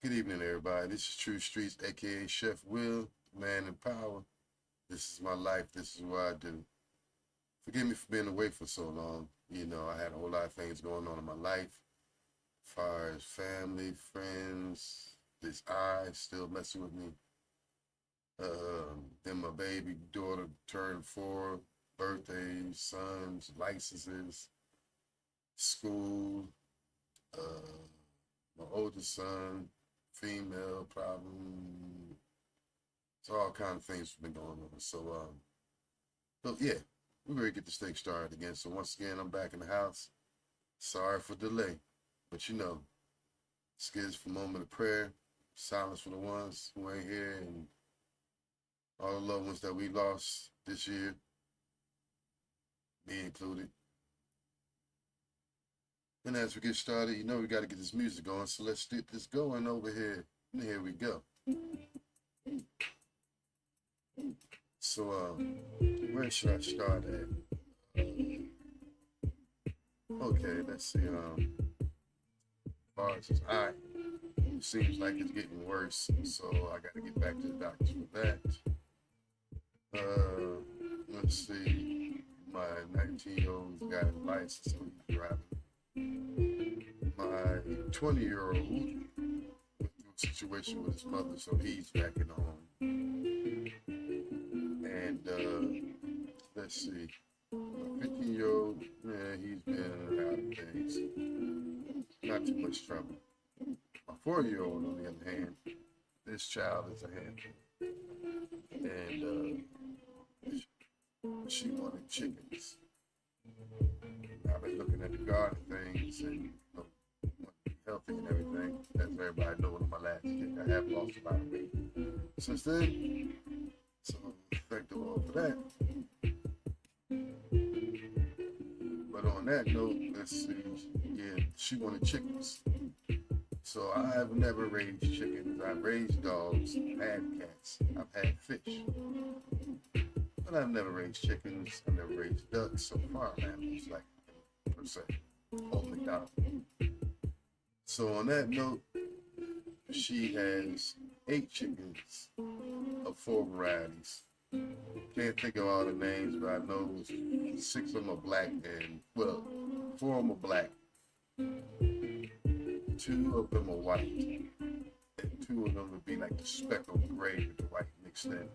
Good evening, everybody. This is Tru Streatz, aka Chef Will, Man in Power. This is my life. This is what I do. Forgive me for being away for so long. I had a whole lot of things going on in my life, as far as family, friends, this eye still messing with me. Then my baby daughter turned 4, birthdays, sons, licenses, school. Uh, my oldest son, female problem. It's all kind of things been going on. But yeah, we're ready to get this thing started again. So once again, I'm back in the house. Sorry for delay, but skits for a moment of prayer, silence for the ones who ain't here, and all the loved ones that we lost this year, me included. And as we get started, we got to get this music going. So let's get this going over here. And here we go. So, where should I start at? Okay, let's see. As far as his eye, it seems like it's getting worse. So I got to get back to the doctors for that. Let's see. My 19-year-old got his license, so he's driving. My 20-year-old went through a situation with his mother, so he's back in the home. And let's see, my 15-year-old, he's been in and out of things. Not too much trouble. My 4-year-old, on the other hand, this child is a handful. And she wanted chickens. I've been looking at the garden things and want to be healthy and everything. As everybody knows, on my last kick, I have lost a lot of weight since then. So thank the Lord for that. But on that note, let's see. Yeah, she wanted chickens. So I've never raised chickens. I've raised dogs, I've had cats, I've had fish. But I've never raised chickens. I've never raised ducks. So farm animals, like per se, only dog. So on that note, she has 8 chickens of 4 varieties. Can't think of all the names, but I know 6 of them are black and 4 of them are black. 2 of them are white, and 2 of them would be like the speckled gray with the white mixed in.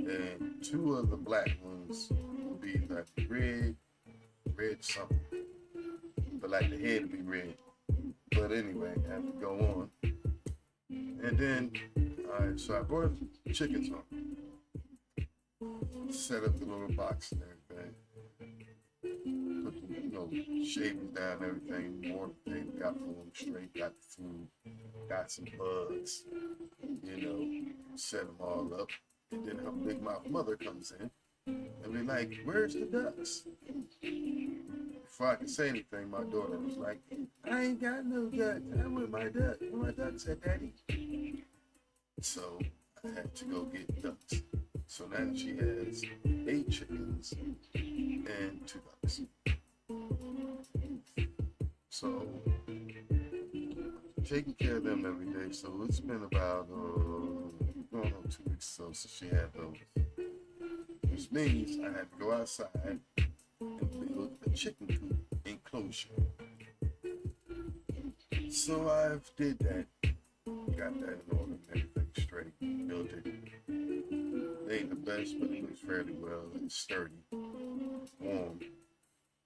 And 2 of the black ones would be like red something, but like the head would be red. But anyway, I have to go on. And then, alright, so I brought the chickens home, set up the little box and everything, put the shavings down and everything, water thing, got them straight, got the food, got some bugs, set them all up. And then her big mouth mother comes in and be like, "Where's the ducks?" Before I could say anything, my daughter was like, "I ain't got no ducks. I'm with my duck. Where my ducks at, Daddy?" So I had to go get ducks. So now she has 8 chickens and 2 ducks. So taking care of them every day. So it's been about going on 2 weeks or so since she had those. Which means I had to go outside and build a chicken coop enclosure. So I've did that. Got that in order and everything straight. Built it. It ain't the best, but it looks fairly well. It's sturdy, warm.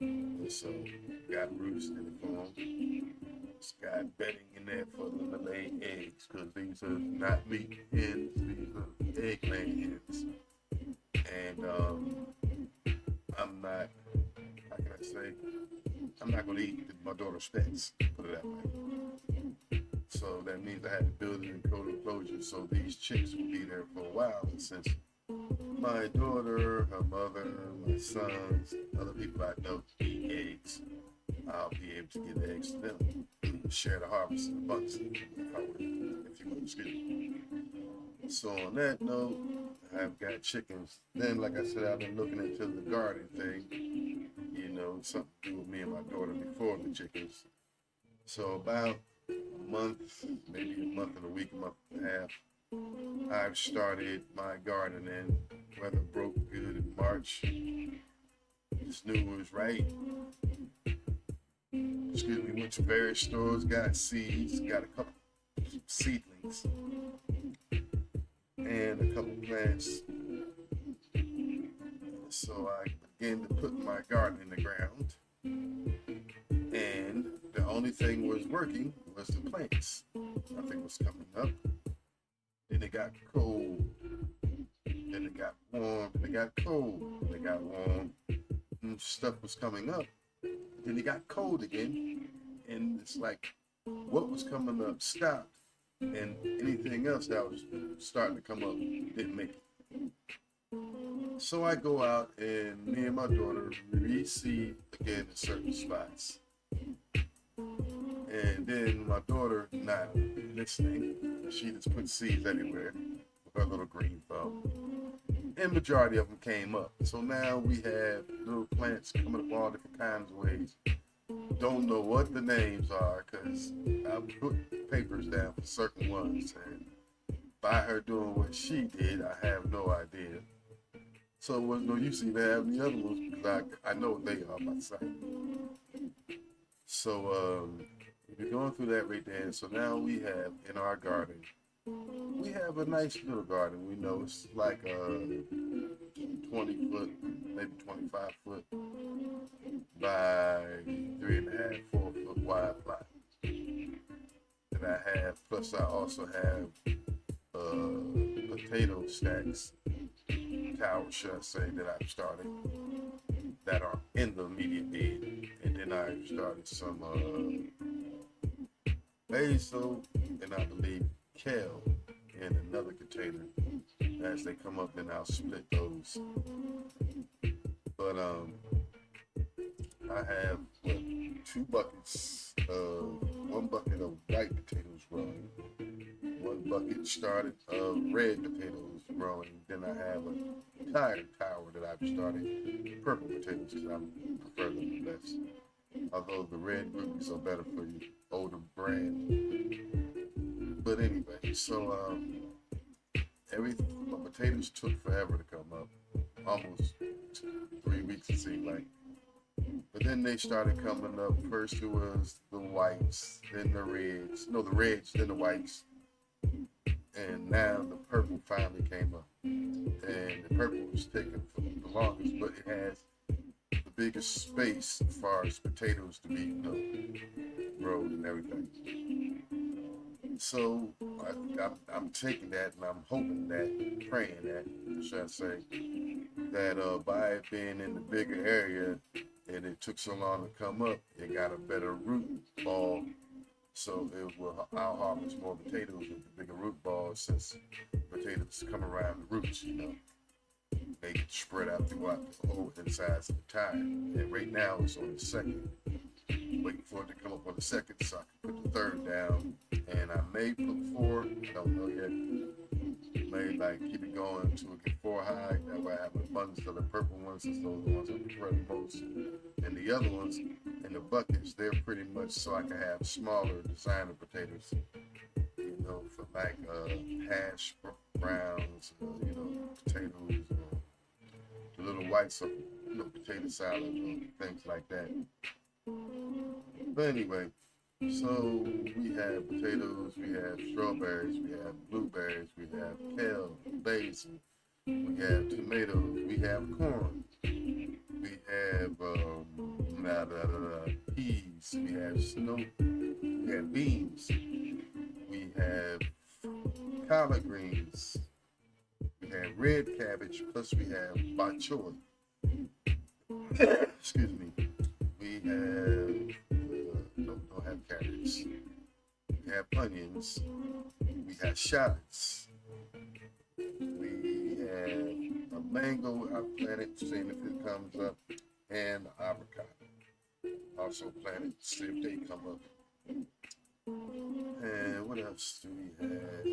And so got roosters in it for them. It's got bedding in there for them to lay eggs, because these are not meat hens, these are egg laying hens. And I'm not, how can I say, I'm not going to eat my daughter's pets, put it that way. So that means I had to build an enclosure so these chicks would be there for a while. And since my daughter, her mother, my sons, other people I know eat eggs, I'll be able to give eggs to them. Share the harvest in abundance, if you would, excuse me. So on that note, I've got chickens. Then, like I said, I've been looking into the garden thing. Something to do with me and my daughter before the chickens. So about a month, maybe a month and a week, a month and a half, I've started my gardening. Weather broke good in March. Just knew it was right. Excuse me, went to various stores, got seeds, got a couple seedlings, and a couple plants. So I began to put my garden in the ground, and the only thing was working was the plants. Nothing was coming up. Then it got cold. Then it got warm. Then it got cold. Then it got warm. And stuff was coming up. Then it got cold again. And it's like what was coming up stopped. And anything else that was starting to come up didn't make it. So I go out and me and my daughter reseed again in certain spots. And then my daughter, not listening, she just put seeds everywhere with her little green thumb. And majority of them came up. So now we have little plants coming up all different kinds of ways. Don't know what the names are because I put papers down for certain ones. And by her doing what she did, I have no idea. So it was no use even having the other ones because I know what they are by sight. So we're going through that right there. So now we have in our garden, we have a nice little garden. We know it's like a 20 foot, maybe 25 foot by 3.5, 4 foot wide plot that I have. Plus I also have potato stacks, towers should I say, that I've started that are in the immediate bed. And then I've started some basil and I believe kale in another container. As they come up, then I'll split those. But I have two buckets of one bucket of white potatoes growing, one bucket started of red potatoes growing. Then I have a entire tower that I've started purple potatoes because I prefer them the best. Although the red rubies are better for you, older brand. But anyway, so my potatoes took forever to come up, almost 3 weeks it seemed like. But then they started coming up. First it was the whites, then the reds, then the whites, and now the purple finally came up. And the purple was taking the longest, but it has the biggest space as far as potatoes to be, grown and everything. So I'm taking that and I'm hoping that, praying that, should I say, that by it being in the bigger area and it took so long to come up, it got a better root ball. So I'll harvest more potatoes with the bigger root ball since potatoes come around the roots, They get spread out throughout the whole insides of the tire. And right now it's on the second. Waiting for it to come up on the second so I can put the third down. And I may put 4, I don't know yet. May keep it going until it get 4 high. That way I have an abundance of the purple ones since those ones I prefer the most. And the other ones in the buckets, they're pretty much so I can have smaller designer potatoes. For like hash browns, potatoes, the little whites of potato salad, things like that. But anyway, so we have potatoes, we have strawberries, we have blueberries, we have kale, basil, we have tomatoes, we have corn, we have peas, we have we have beans, we have collard greens, we have red cabbage, plus we have bok choy. Excuse me. We have don't have carrots. We have onions. We have shallots. We have a mango I planted, seeing if it comes up, and avocado. Also planted, see if they come up. And what else do we have?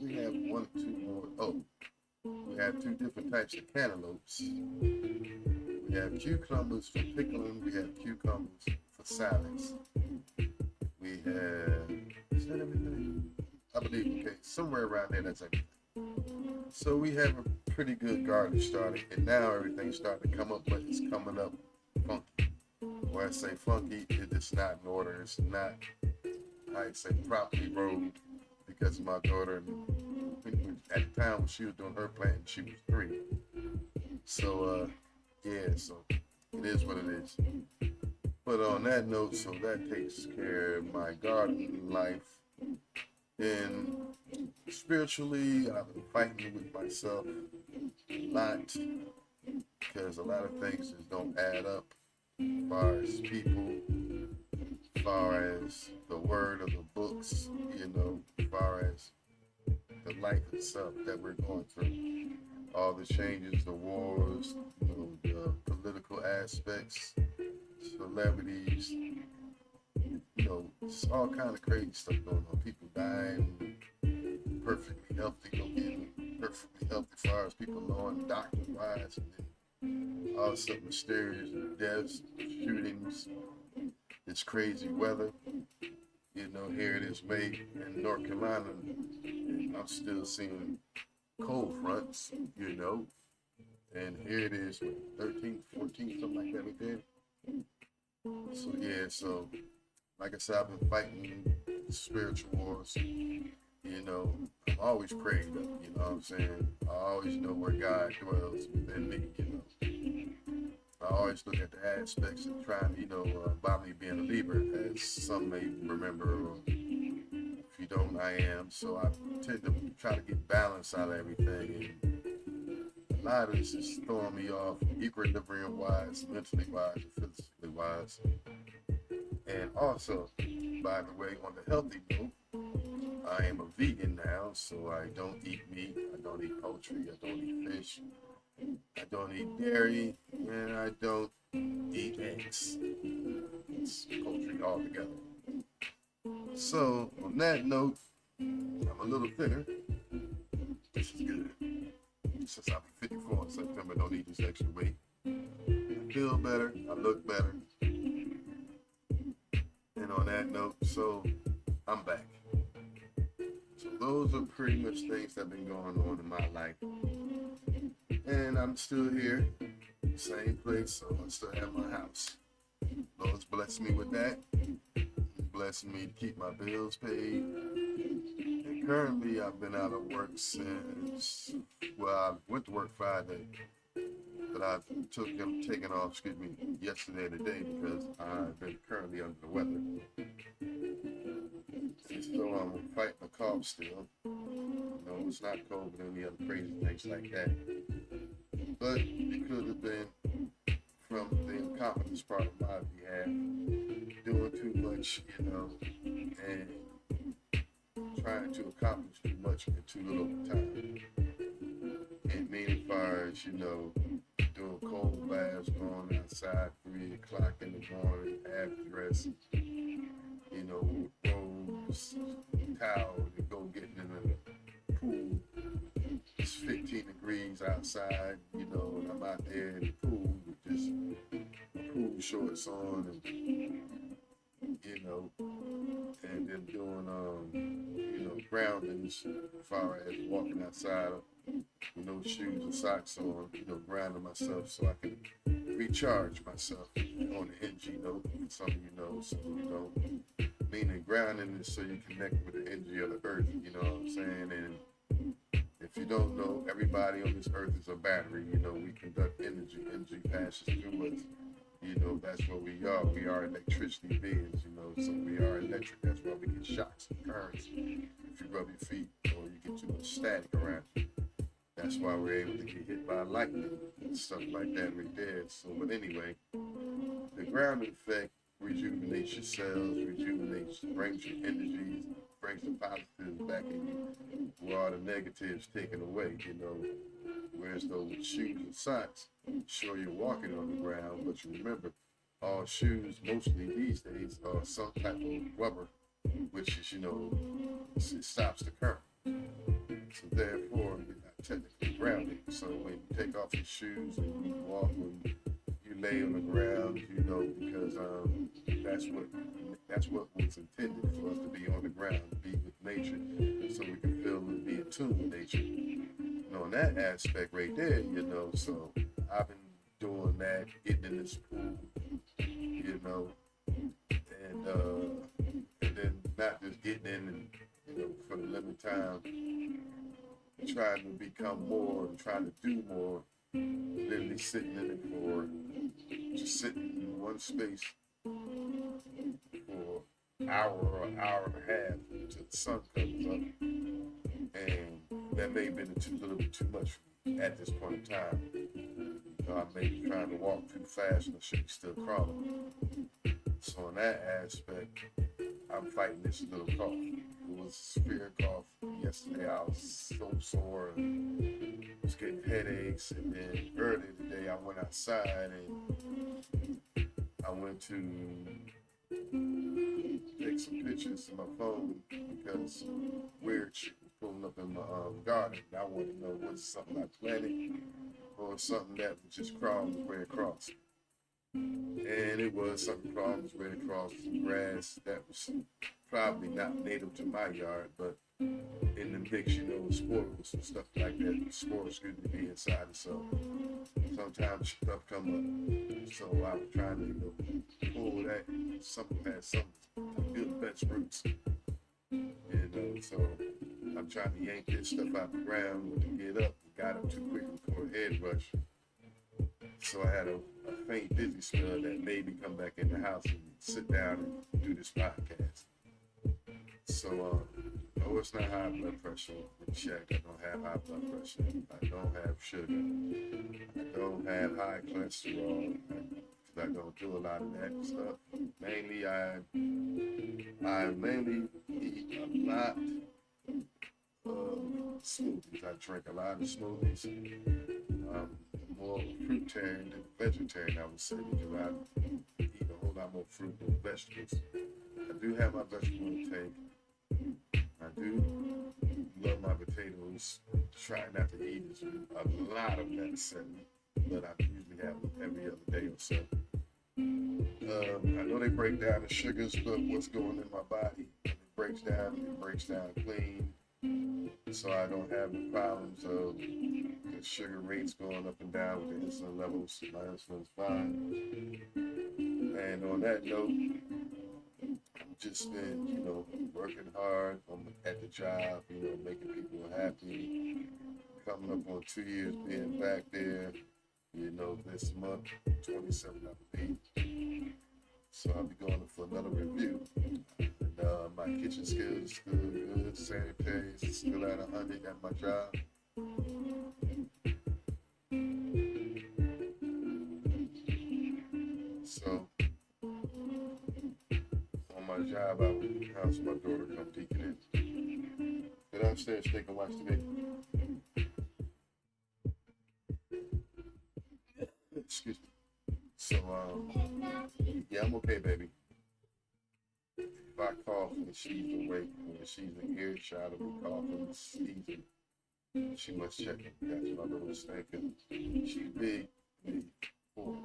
We have 1 or 2 more. Oh, we have 2 different types of cantaloupes. We have cucumbers for pickling. We have cucumbers for salads. have, is that everything? I believe, okay, somewhere around there, that's everything. So we have a pretty good garden started, and now everything's starting to come up, but it's coming up funky. When I say funky, it is not in order. It's not, I say, properly rolled, because my daughter, at the time when she was doing her planting, she was 3. So, yeah, so it is what it is. But on that note, so that takes care of my garden life. And spiritually, I've been fighting with myself a lot, because a lot of things just don't add up, as far as people, as far as the word of the books, as far as the life itself that we're going through. All the changes, the wars, the political aspects, celebrities, it's all kind of crazy stuff going on. People dying, perfectly healthy, getting perfectly healthy as far as people knowing doctor-wise, and then all of a sudden mysterious deaths, shootings, this crazy weather. Here it is May in North Carolina, and I'm still seeing cold fronts, and here it is, 13th, 14th, something like that again. So yeah, so like I said, I've been fighting spiritual wars. I'm always prayed up, you know what I'm saying? I always know where God dwells within me, I always look at the aspects of trying, by me being a Libra, as some may remember, or if you don't, I am. So I tend to try to get balance out of everything. And a lot of this is throwing me off, equilibrium-wise, mentally-wise, physically wise. And also, by the way, on the healthy note, I am a vegan now, so I don't eat meat, I don't eat poultry, I don't eat fish, I don't eat dairy, and I don't eat eggs. It's poultry altogether. So, on that note, I'm a little thinner, which is good. Since I'll be 54 in September, don't need this extra weight. I feel better, I look better. And on that note, so I'm back. So those are pretty much things that have been going on in my life. And I'm still here, same place, so I still have my house. Lord's blessed me with that. He's blessing me to keep my bills paid. And currently I've been out of work since, I went to work Friday, but I've taken off, yesterday and today, because I've been currently under the weather. And so I'm fighting a cough still. It's not COVID and any other crazy things like that. But it could have been from the incompetence part of my behalf, doing too much, and trying to accomplish too much in too little time. And meaning as far as, doing cold baths, going outside 3 o'clock in the morning, half dressed, robes, towel, to go getting in the pool. It's 15 degrees outside, and I'm out there in the pool with just pool shorts on, and then doing, groundings as far as walking outside with no shoes or socks on, grounding myself so I can recharge myself on the energy note. Some of you know, some of you don't. Meaning grounding is so you connect with the energy of the earth, you know what I'm saying? And if you don't know, everybody on this earth is a battery. We conduct energy. Energy passes through us. That's what we are. We are electricity beings, so we are electric. That's why we get shocks and currents if you rub your feet or you get too much static around you. That's why we're able to get hit by lightning and stuff like that right there. So, but anyway, the grounding effect rejuvenates your cells, brings your energies, brings the positives back in you, where all the negatives taken away, Whereas though with shoes and socks, sure you're walking on the ground, but you remember, all shoes mostly these days are some type of rubber, which is, it stops the current. So therefore, you're not technically grounded. So when you take off your shoes and you walk, when you lay on the ground, you know, because that's what was intended for us to be on the ground, to be with nature, so we can feel and be in tune with nature. You know, in that aspect right there, you know, so I've been doing that, getting in this pool, you know, and then not just getting in and, you know, for the limited time, trying to become more and trying to do more, literally sitting in it for just sitting in one space for an hour or an hour and a half until the sun comes up. And that may have been a little bit too much for me at this point in time. You know, I may be trying to walk too fast and I should be still crawling. So in that aspect, I'm fighting this little cough. It was a severe cough. Yesterday I was so sore and was getting headaches. And then earlier today I went outside and I went to take some pictures of my phone because weird shit was pulling up in my garden. I wanted to know, was it something I planted or something that was just crawling its way across? And it was something crawling its way across some grass that was probably not native to my yard, but in the mix, you know, spores and stuff like that. Spores could be inside it, so sometimes stuff come up. So I was trying to, you know, pull that. Something had some good best roots, you know. So I'm trying to yank this stuff out the ground to get up. Got up too quickly for a head rush. So I had a faint dizzy spell that made me come back in the house and sit down and do this podcast. So, no, it's not high blood pressure. Check. I don't have high blood pressure. I don't have sugar. I don't have high cholesterol. I don't do a lot of that stuff. Mainly, I mainly eat a lot of smoothies. I drink a lot of smoothies. More fruitarian than vegetarian, I would say, because I eat a whole lot more fruit than vegetables. I do have my vegetable intake. I do love my potatoes. Try not to eat a lot of that setting, but I usually have them every other day or so. I know they break down the sugars, but what's going in my body, it breaks down clean. So I don't have the problems of the sugar rates going up and down with the insulin levels. My insulin's fine. And on that note, I've just been, you know, working hard. I'm at the job, you know, making people happy. Coming up on 2 years being back there, you know, this month, 27, I believe. So I'll be going for another review. My kitchen skills is still good. Sanitary is still at 100 at my job. So on my job, I would house my daughter come peeking in. Get upstairs, take a watch the game. Excuse me. So yeah, I'm okay, baby. If I cough and she's awake, or she's in earshot of me coughing, sneezing, she must check it. That's what I'm always thinking. She's big to be full.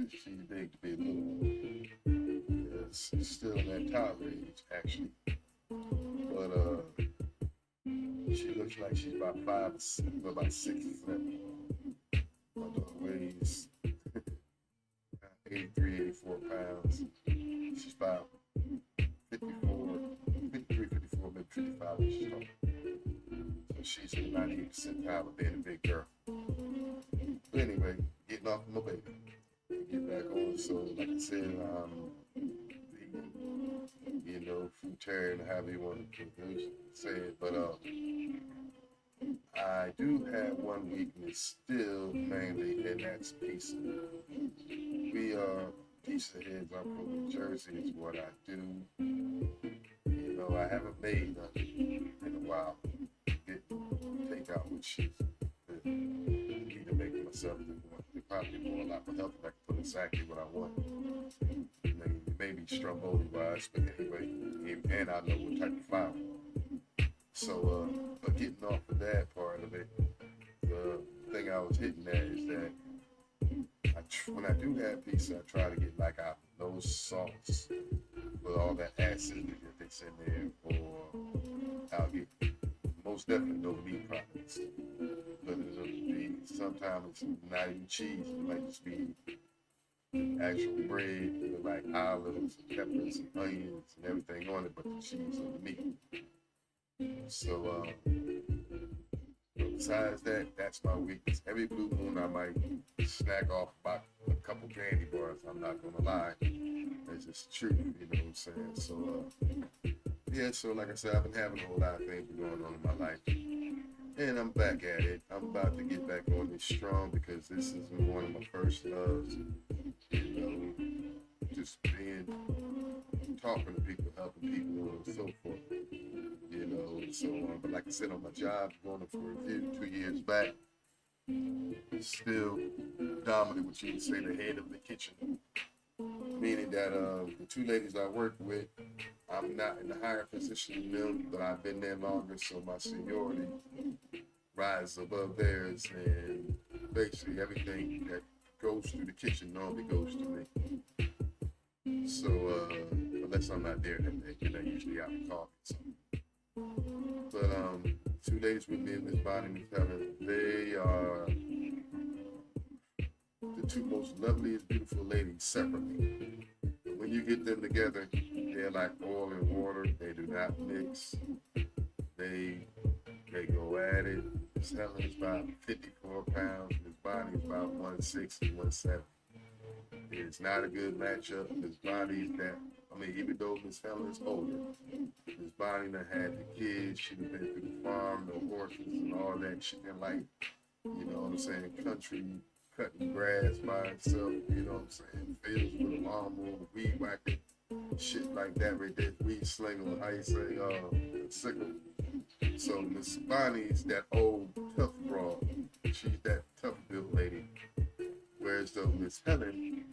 She's big to be a little one. She's still in that toddler age, actually. But she looks like she's about 6'7". My daughter weighs 83, 84 pounds. She's about 54, maybe 55 when she's tall. So she's in the 98th percentile of being a big girl. But anyway, getting off of my baby. Get back on. So like I said, you know, fruitarian, however you want to say it. But I do have one weakness still, mainly, and that's pizza. We are pizza heads. I'm from New Jersey, is what I do. You know, I haven't made nothing in a while. Get takeout, which is I need to make it myself. It probably more a lot more healthy. I can put exactly what I want. Maybe stromboli wise, but anyway, and I know what type of flour. So, but getting off of that part of it, the thing I was hitting at is that I when I do have pizza, I try to get like no sauce with all that acid that's in there, or I'll get most definitely no meat products. But it'll be sometimes it's not even cheese. It might just be actual bread with like olives and peppers and onions and everything on it, but the cheese and the meat. So besides that, that's my weakness. Every blue moon, I might snack off about a couple candy bars. I'm not gonna lie, it's just true. You know what I'm saying? So yeah. So like I said, I've been having a whole lot of things going on in my life, and I'm back at it. I'm about to get back on this strong because this is one of my first loves. You know, just talking to people, helping people, and so forth. You know, so but like I said, on my job, going for a review 2 years back, still dominant, what you would say, the head of the kitchen. Meaning that the two ladies I work with, I'm not in a higher position than them, but I've been there longer, so my seniority rises above theirs, and basically everything that goes through the kitchen normally goes to me. So unless I'm not there that day, you know, usually out talking something. But two ladies with me, Miss Bonnie and Miss Helen, they are the two most loveliest, beautiful ladies separately. But when you get them together, they're like oil and water. They do not mix. They go at it. Miss Helen is about 54 pounds. Miss Bonnie is about 160, 170. It's not a good matchup. Miss Bonnie's that. I mean, even though Miss Helen is older, Miss Bonnie done had the kids. She done been through the farm, the horses, and all that. She done like, you know what I'm saying, country, cutting grass by herself. You know what I'm saying, fields with a lawnmower, weed whacking, shit like that right there. Weed slinger, how you say, sickle. So Miss Bonnie's that old tough broad. She's that tough built lady. Whereas though Miss Helen,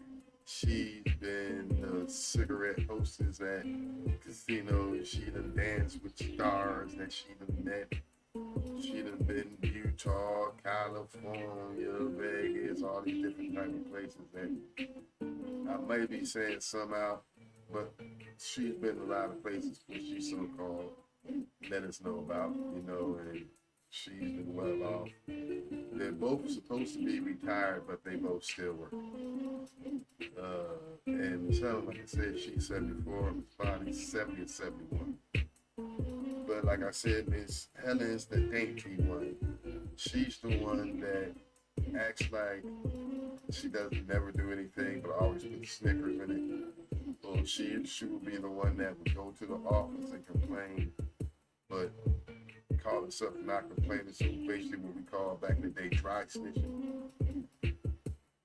she's been a cigarette hostess at casinos. She done danced with stars that she done met. She done been Utah, California, Vegas, all these different type of places that I may be saying some out, but she's been a lot of places which she so-called let us know about, you know, and she's been well off. They're both supposed to be retired, but they both still work. And Michelle, like I said, she's 74, Miss Bonnie's 70 and 71. But like I said, Miss Helen's the dainty one. She's the one that acts like she doesn't never do anything, but always put Snickers in it. Or she would be the one that would go to the office and complain, but call herself not complaining. So basically what we call back in the day dry snitching.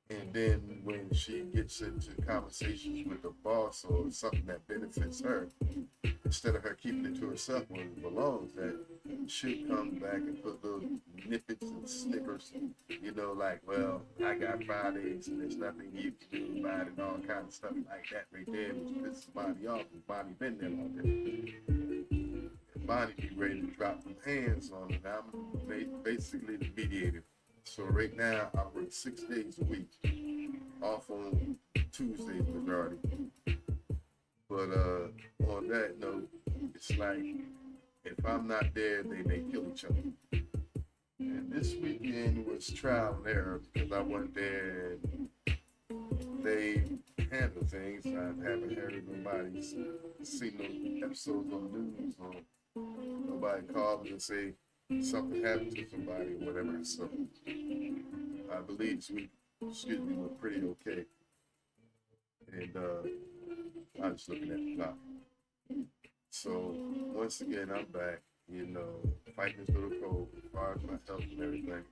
And then when she gets into conversations with the boss or something that benefits her, instead of her keeping it to herself when it belongs, that she'll come back and put little nippets and Snickers, you know, like, well, I got Fridays and there's nothing you can do about it and all kind of stuff like that right there, which pisses Bonnie off, and Bonnie been there longer. And Bonnie be ready to drop them hands on it. I'm basically the mediator. So right now, I work 6 days a week, off on Tuesdays majority. But on that note, it's like, if I'm not there, they may kill each other. And this weekend was trial and error because I wasn't there and they handle things. I haven't heard nobody's seen no episodes on the news or nobody called me and say something happened to somebody or whatever. So I believe this week, went pretty okay. And I'm just looking at the clock. So once again, I'm back, you know, fighting this little cold as far as my health and everything.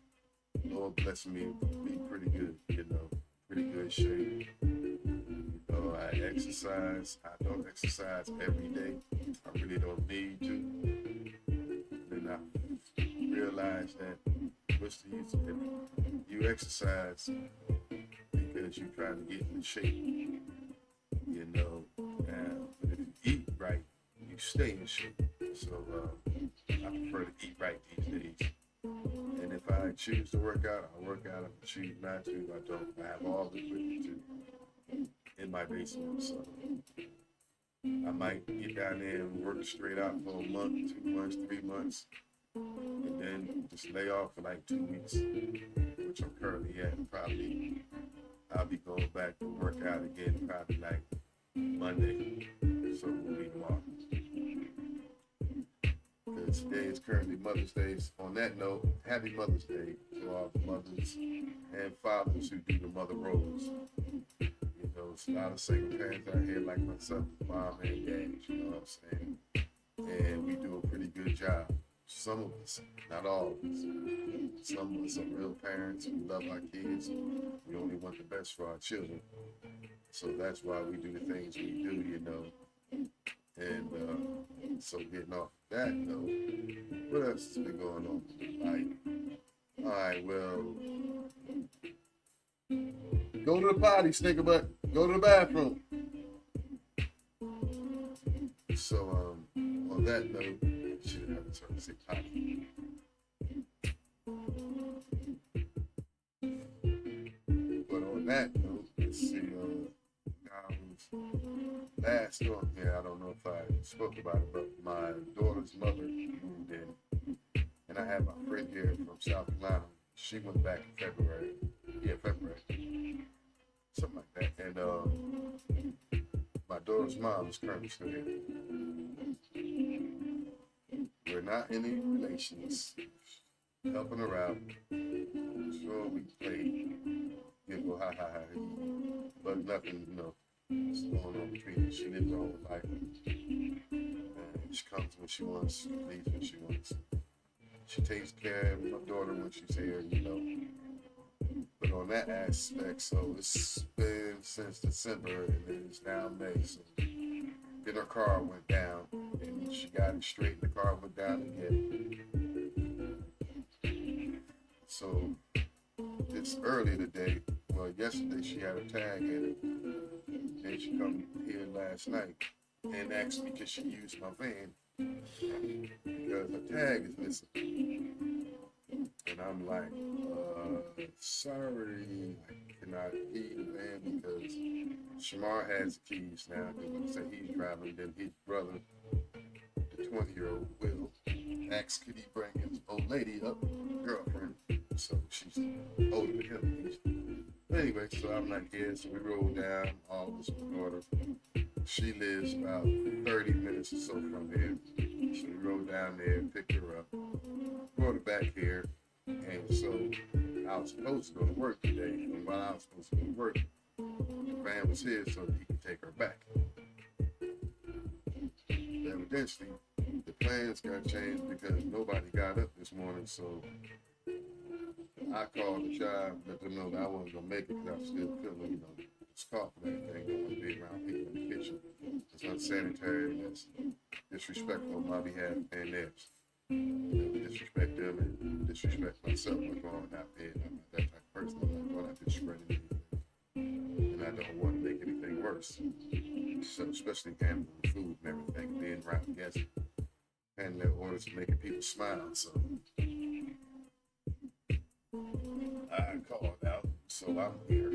Lord bless me to be pretty good, you know, pretty good shape. You know, I exercise. I don't exercise every day. I really don't need to. And I realized that what's the use of it? You exercise because you're trying to get in shape, you know. But if you eat right, you stay in shape. So I prefer to eat right these days. And if I I choose to work out, I work out. If I choose not to, I don't. I have all the equipment in my basement, so I might get down there and work straight out for a month, 2 months, 3 months, and then just lay off for like 2 weeks, which I'm currently at. Probably I'll be going back to work out again probably like Monday, so we'll be tomorrow. Because today is currently Mother's Day. On that note, happy Mother's Day to all the mothers and fathers who do the mother roles. You know, it's a lot of single parents out here like myself, mom and dad, you know what I'm saying? And we do a pretty good job. Some of us, not all of us. Some of us are real parents. We love our kids. We only want the best for our children. So that's why we do the things we do, you know. And so getting off that note, what else has been going on? Like, all right, well, go to the potty, stinker butt. Go to the bathroom. So, on that note, I should have a turn to say potty. But on that note, let's see, last on here, I don't know if I spoke about it, but my daughter's mother moved in, and I have my friend here from South Carolina. She went back in February. Yeah, February. Something like that. And my daughter's mom is currently still here. We're not in any relations. Helping her out. Sure, we play, giggle, ha ha ha, but nothing, you know, is going on between us. She lives her own life. And she comes when she wants, leaves when she wants. She takes care of my daughter when she's here, you know. But on that aspect, so it's been since December, and then it's now May. So then her car went down, and she got it straight, and the car went down again. So it's early today. Well, yesterday she had a tag in it. And she come here last night and asked me could she use my van because the tag is missing. And I'm like, sorry, I cannot key the van because Shamar has the keys now. Because like I said, he's driving. Then his brother, the 20-year-old, Will, asked could he bring his old lady up, girlfriend. So she's older than him. But anyway, so I'm like, yeah, so we rolled down, all of us with my daughter. She lives about 30 minutes or so from here. So we rode down there, picked her up, brought her back here. And so I was supposed to go to work today. And while I was supposed to go to work, the van was here so that he could take her back. Evidently, the plans got changed because nobody got up this morning. So I called the job, let them know that I wasn't going to make it because I was still feeling, you know, this cough and everything. Don't want to be around people in the kitchen. It's unsanitary and it's disrespectful on my behalf and theirs. You know, disrespect them and disrespect myself by going out there. I'm not that type of person. I'm not going out there spreading anything. And I don't want to make anything worse. So, especially handling food and everything, being around guests, handling orders, making people smile. So I called out, so I'm here.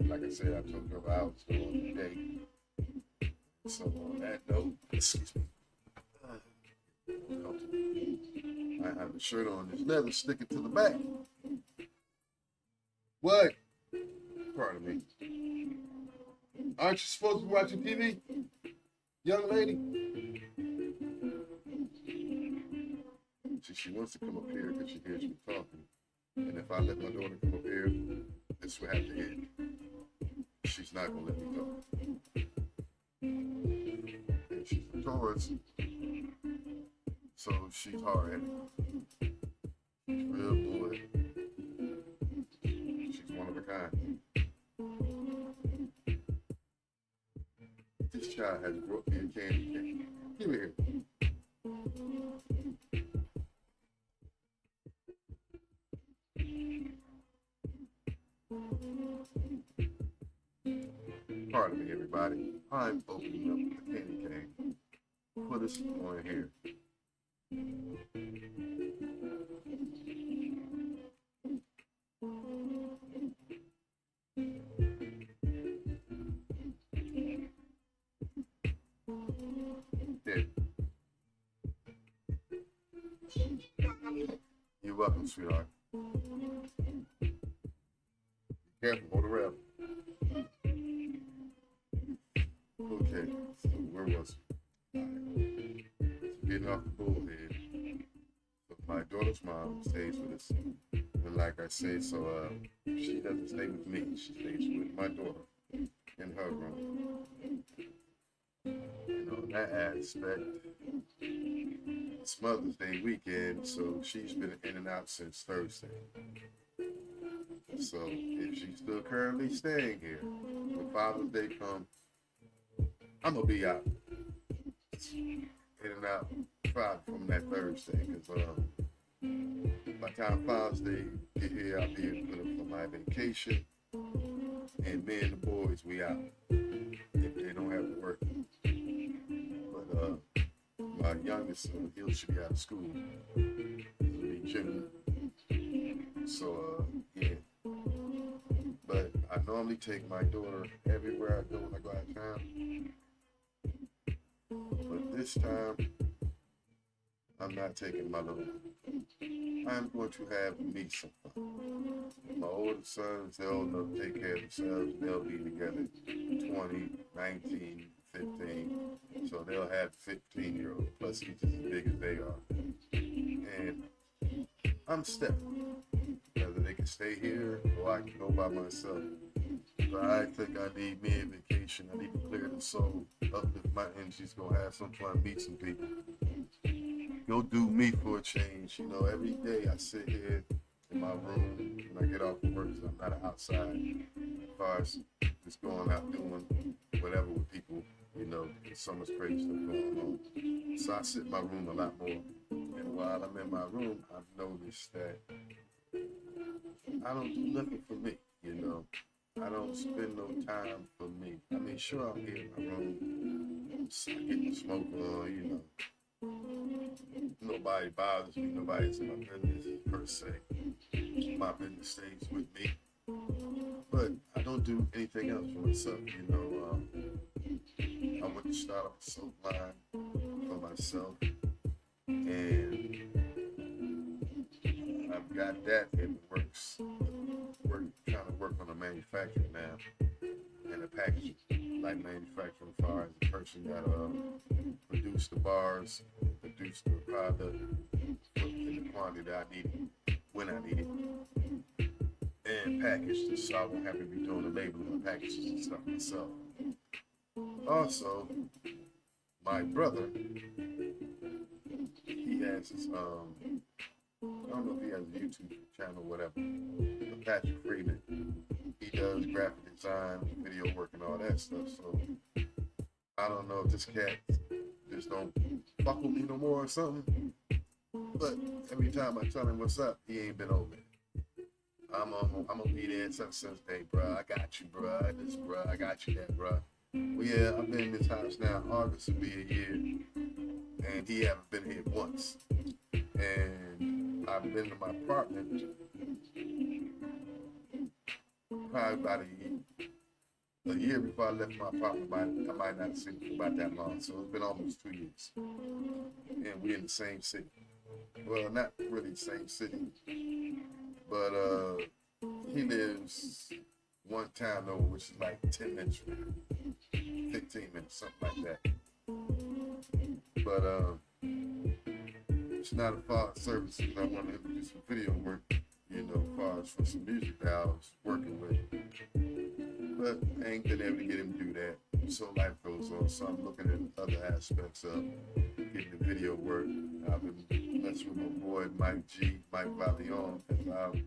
Like I said, I told her I was going today. So on that note, excuse me. I have the shirt on. There's leather sticking to the back. What? Pardon me. Aren't you supposed to be watching TV? Young lady? She wants to come up here because she hears me talking. And if I let my daughter come up here, this will have to end. She's not going to let me go. And she's a Taurus. So she's hard-headed. She's real good. She's one of a kind. This child has brought me a candy cane. Give me here. Pardon me, everybody. I'm opening up the candy cane. Put this on here. Yeah. You're welcome, sweetheart. Careful, hold the rail. Okay, so where was it? So getting off the bullhead. So my daughter's mom stays with us. And like I said, so she doesn't stay with me. She stays with my daughter in her room. You know, in that aspect, it's Mother's Day weekend, so she's been in and out since Thursday. So if she's still currently staying here, when Father's Day comes, I'm gonna be out, in and out Friday from that Thursday, because by the time Father's Day get here, I'll be able to put up for my vacation, and me and the boys, we out if they don't have to work. But my youngest son, he should be out of school. He'll be June. So yeah. But I normally take my daughter everywhere I go when I go out of town. But this time, I'm not taking my little one. I'm going to have me some fun. My older sons, they're old enough to take care of themselves. They'll be together 20, 19, 15. So they'll have 15-year-old. Plus, he's just as big as they are. And I'm stepping. Whether they can stay here or I can go by myself. But I think I need me a vacation. I need to clear the soul, uplift my energies, go have some fun, meet some people. Go do me for a change. You know, every day I sit here in my room when I get off of work, because I'm not outside. As far as just going out doing whatever with people, you know, so much crazy stuff going on. So I sit in my room a lot more. And while I'm in my room, I've noticed that I don't do nothing for me, you know. I don't spend no time for me. I mean, sure, I'm here in my room, getting the smoke on, you know. Nobody bothers me. Nobody's in my business, per se. My business stays with me. But I don't do anything else for myself, you know. I went to start up a soap line for myself. And I've got that in the works. We're trying to work on the manufacturing now and the packaging, like manufacturing as far as the person that produce the bars, produce the product in the quantity that I need it, when I need it, and package this, so I won't have to be doing the labeling of packages and stuff myself. Also, my brother, he has his I don't know if he has a YouTube channel or whatever, but Patrick Freeman, he does graphic design, video work, and all that stuff. So I don't know if this cat just don't fuck with me no more or something. But every time I tell him what's up, he ain't been over it. I'm gonna be there since day, bro. I got you, bro. This, bro. I got you, that, bro. Well, yeah, I've been in this house now. August will be a year, and he haven't been here once. And I've been in my apartment probably about a year before I left my apartment. I might not have seen him for about that long, so it's been almost 2 years. And we're in the same city. Well, not really the same city, but he lives one town over, which is like 10 minutes from here, 15 minutes, something like that. But it's not a far service, because I want to do some video work, you know, as far as for some music that I was working with. But I ain't been able to get him to do that. So life goes on. So I'm looking at other aspects of getting the video work. I've been messing with my boy Mike Valion, as I've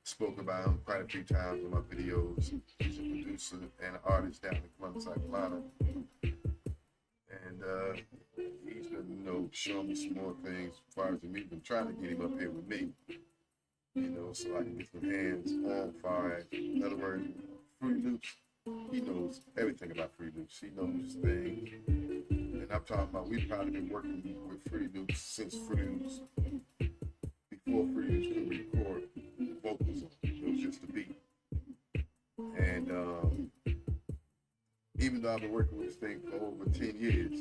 spoke about him quite a few times in my videos. He's a producer and an artist down in Columbus, South Carolina. And he's been, you know, showing me some more things as far as the music. I'm trying to get him up here with me, you know, so I can get some hands on fire. In other words, Fruity Loops, he knows everything about Fruity Loops. He knows things. And I'm talking about, we've probably been working with Fruity Loops since Fruity Loops, before Fruity Loops could record vocals on it. It was just a beat. And even though I've been working with this thing for over 10 years,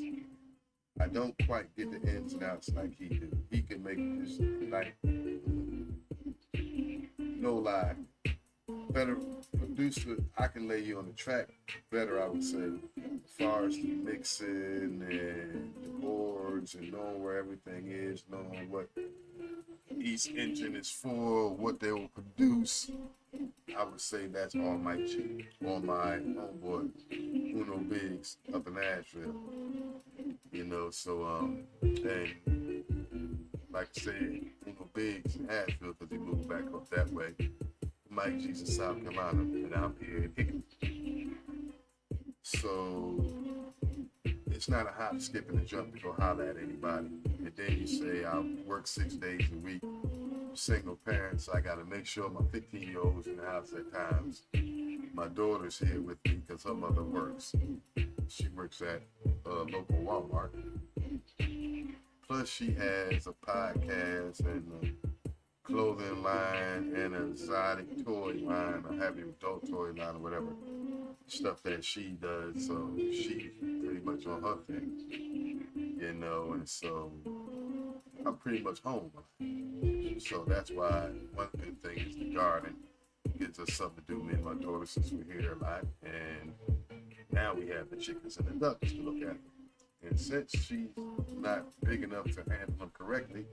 I don't quite get the ins and outs like he do. He can make this, like, no lie, better producer. I can lay you on the track better, I would say, as far as the mixing and the boards and knowing where everything is, knowing what each engine is for, what they will produce. I would say that's all Mike G, or my homeboy Uno Biggs up in Asheville. You know, so and like I said, Uno Biggs in Asheville because he moved back up that way. Mike G's in South Carolina, and I'm here in Hickman. So it's not a hop, skip, and a jump to go holler at anybody. And then you say, I work 6 days a week, single parents, I got to make sure my 15-year-old's in the house at times. My daughter's here with me because her mother works. She works at a local Walmart. Plus, she has a podcast and a clothing line and an exotic toy line, or having an adult toy line, or whatever stuff that she does. So she's pretty much on her thing, you know, and so I'm pretty much home. So that's why one good thing is the garden gives us something to do, me and my daughter, since we're here a lot. And now we have the chickens and the ducks to look at. And since she's not big enough to handle them correctly,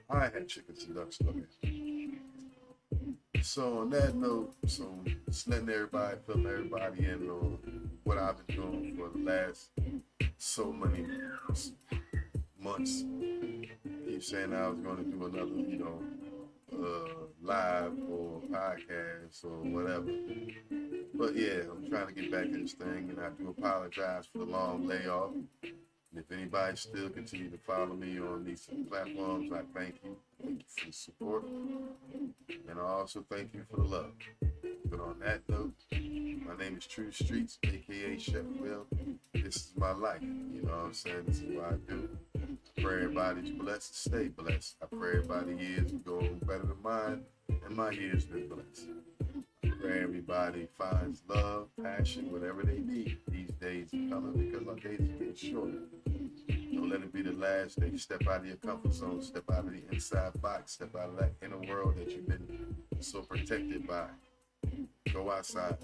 I had chickens and ducks to look at. So on that note, so just letting everybody, filling everybody in on what I've been doing for the last so many months. Keep saying I was going to do another, you know, live or podcast or whatever. But yeah, I'm trying to get back in this thing, and I do apologize for the long layoff. And if anybody still continue to follow me on these platforms, I thank you. Thank you for the support. And I also thank you for the love. But on that note, my name is Tru Streatz, aka Chef Will. This is my life. You know what I'm saying? This is what I do. I pray everybody's blessed, stay blessed. I pray everybody's years go better than mine, and my years been blessed. I pray everybody finds love, passion, whatever they need. These days are coming because our days are getting shorter. Don't let it be the last day. Step out of your comfort zone, step out of the inside box, step out of that inner world that you've been so protected by. Go outside,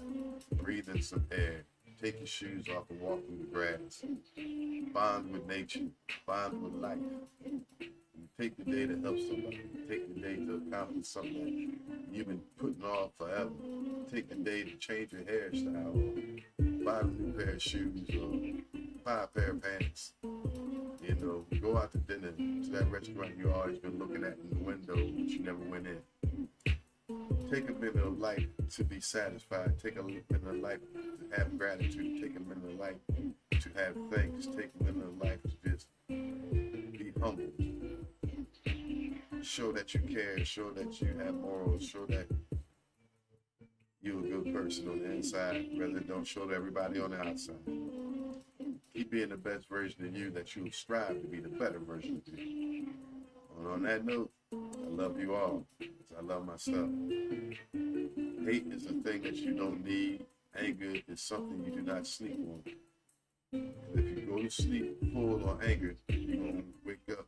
breathe in some air, take your shoes off and walk through the grass. Bond with nature, bond with life. You take the day to help somebody. Take the day to accomplish something that you've been putting off forever. Take the day to change your hairstyle, or buy a new pair of shoes, or buy a pair of pants. You know, go out to dinner to that restaurant you always been looking at in the window, but you never went in. Take a minute of life to be satisfied. Take a minute of life to have gratitude. Take a minute of life to have thanks. Take a minute of life to just be humble. Show that you care. Show that you have morals. Show that you're a good person on the inside, rather than don't show to everybody on the outside. Keep being the best version of you that you strive to be, the better version of you. And on that note, I love you all, because I love myself. Hate is a thing that you don't need. Anger is something you do not sleep on. If you go to sleep full on anger, you're going to wake up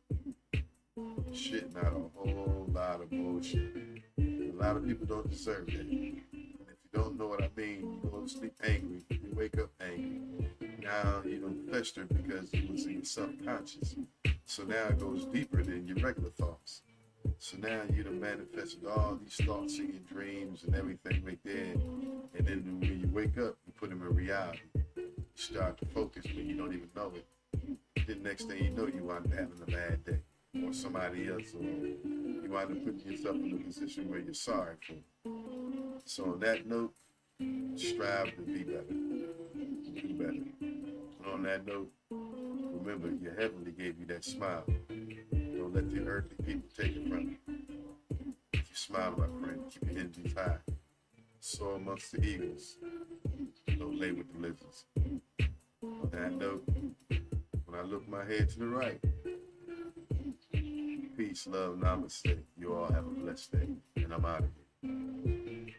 shitting out a whole lot of bullshit. A lot of people don't deserve that. And if you don't know what I mean, you go to sleep angry, you wake up angry. Now you don't fester because it was in your subconscious. So now it goes deeper than your regular thoughts. So now you done manifested all these thoughts in your dreams and everything right there. And then when you wake up, you put them in reality. You start to focus when you don't even know it. Then next thing you know, you wind up having a bad day. Or somebody else, or you wind up putting yourself in a position where you're sorry for it. So on that note, strive to be better. Do better. And on that note, remember, your heavenly gave you that smile. Don't let the earthly people take it from you. Keep smiling, my friend. Keep your energies high. Soar amongst the eagles. Don't lay with the lizards. On that note, when I look my head to the right, peace, love, namaste. You all have a blessed day. And I'm out of here.